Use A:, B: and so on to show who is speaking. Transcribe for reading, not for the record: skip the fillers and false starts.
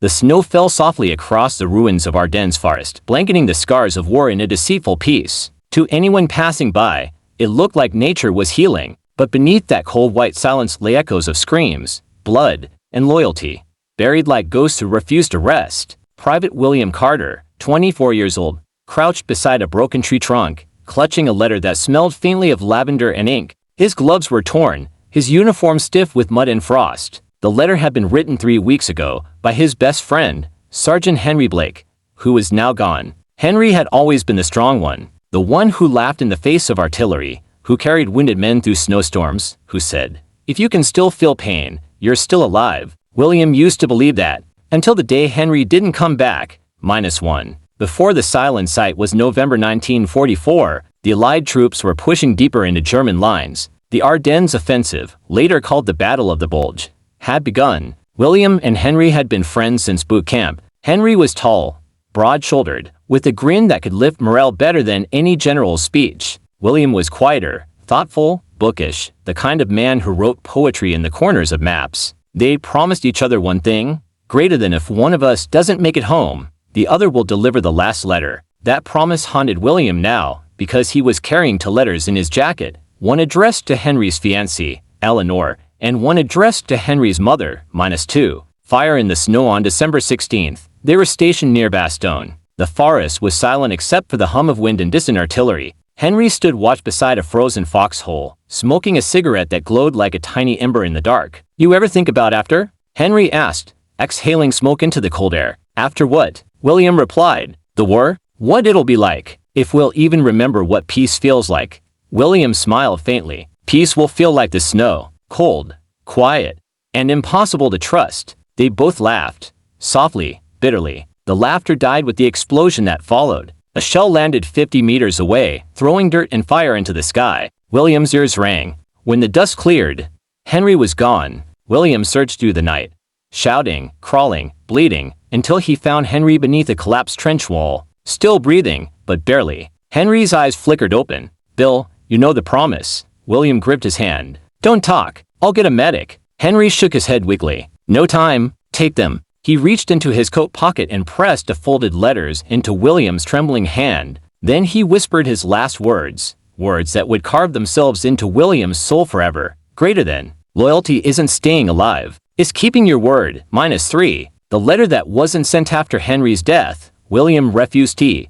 A: The snow fell softly across the ruins of Ardennes forest, blanketing the scars of war in a deceitful peace. To anyone passing by, it looked like nature was healing, but beneath that cold white silence lay echoes of screams, blood, and loyalty, buried like ghosts who refused to rest. Private William Carter, 24 years old, crouched beside a broken tree trunk, clutching a letter that smelled faintly of lavender and ink. His gloves were torn, his uniform stiff with mud and frost. The letter had been written 3 weeks ago by his best friend, Sergeant Henry Blake, who was now gone. Henry had always been the strong one, the one who laughed in the face of artillery, who carried wounded men through snowstorms, who said, "If you can still feel pain, you're still alive." William used to believe that, until the day Henry didn't come back, -1. Before the silent sight was November 1944, the Allied troops were pushing deeper into German lines. The Ardennes offensive, later called the Battle of the Bulge, had begun. William and Henry had been friends since boot camp. Henry was tall, broad-shouldered, with a grin that could lift morale better than any general's speech. William was quieter, thoughtful, bookish, the kind of man who wrote poetry in the corners of maps. They promised each other one thing, greater than if one of us doesn't make it home, the other will deliver the last letter. That promise haunted William now, because he was carrying 2 letters in his jacket, one addressed to Henry's fiancée, Eleanor, and one addressed to Henry's mother, -2. Fire in the snow on December 16th. They were stationed near Bastogne. The forest was silent except for the hum of wind and distant artillery. Henry stood watch beside a frozen foxhole, smoking a cigarette that glowed like a tiny ember in the dark. "You ever think about after?" Henry asked, exhaling smoke into the cold air. "After what?" William replied. "The war? What it'll be like. If we'll even remember what peace feels like." William smiled faintly. "Peace will feel like the snow, cold, quiet, and impossible to trust." They both laughed, softly, bitterly. The laughter died with the explosion that followed. A shell landed 50 meters away, throwing dirt and fire into the sky. William's ears rang. When the dust cleared, Henry was gone. William searched through the night, shouting, crawling, bleeding, until he found Henry beneath a collapsed trench wall, still breathing, but barely. Henry's eyes flickered open. "Bill, you know the promise." William gripped his hand. "Don't talk. I'll get a medic." Henry shook his head weakly. "No time. Take them." He reached into his coat pocket and pressed the folded letters into William's trembling hand. Then he whispered his last words, words that would carve themselves into William's soul forever. "Greater than. Loyalty isn't staying alive. It's keeping your word. -3. The letter that wasn't sent after Henry's death. William refused tea.